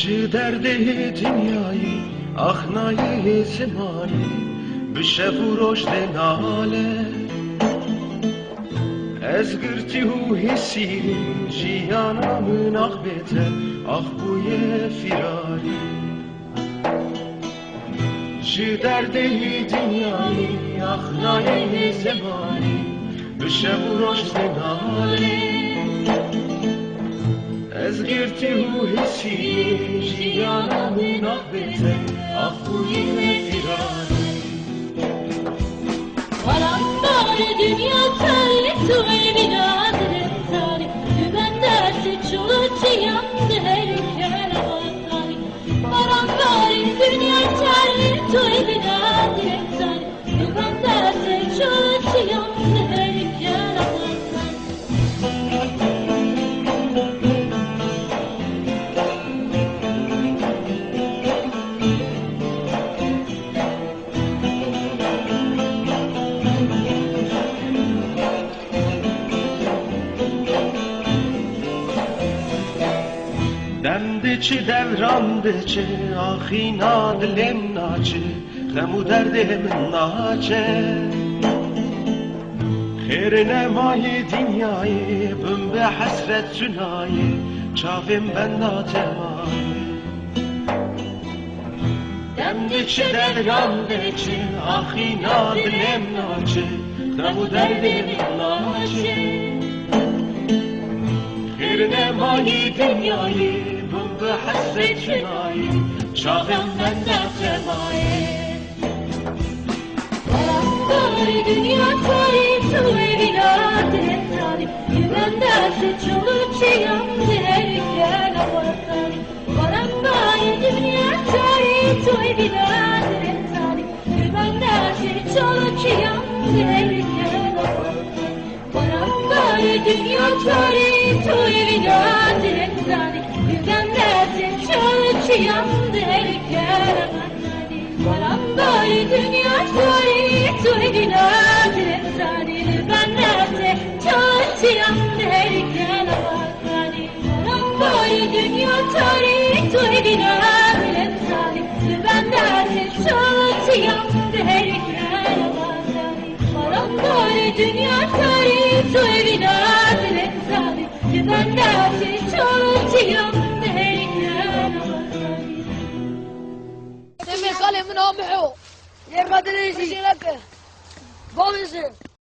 چه درده دنیایی آخنای زمانی بشه و رشد ناله از گرتی و حسی جیانم ناخ بیته آخ بوی فراری چه درده دنیایی آخنای زمانی بشه و رشد ناله از گرتی و حسی جیانم ناخ بیته آخ بوی فراری Dünya terli tuğayı nadire tari Ben dersi çoluğu yandı her ülkeler avantari Barambari dünya terli tuğayı nadire tari Ben dersi çoluğu yandı her ülkeler avantari دمده چه دورانده چه آخی نادلم ناچه غم و درد من ناچه خیر نمای دنیای بم به حسرت سنای چاوم بنداتمای دمده چه دورانده چه آخی نادلم ناچه غم و درد من ناچه خیر نمای دنیایی بم به حسرت شنایی شاهم من نفرمایی Barambari dünya tari tuğayı nadire tari Ben dersi çoluğu yandı her ülkeler avantari Barambari dünya tari tuğayı nadire tari Ben dersi çoluğu yandı her ülkeler avantari Barambari dünya tari tuğayı nadire tari Ben dersi çoluğu yandı her ülkeler avantari Barambari dünya tari tuğayı nadire tari Ben dersi çoluğu yandı her ülkeler avantari Barambari dünya tari tuğayı nadire tari Ben dersi çoluğu yandı her ülkeler avantari Barambari dünya tari tuğayı nadire tari Ben dersi çoluğu yandı her ülkeler avantari سمي قال من أمحو يا ما أدري شيء لك بوليس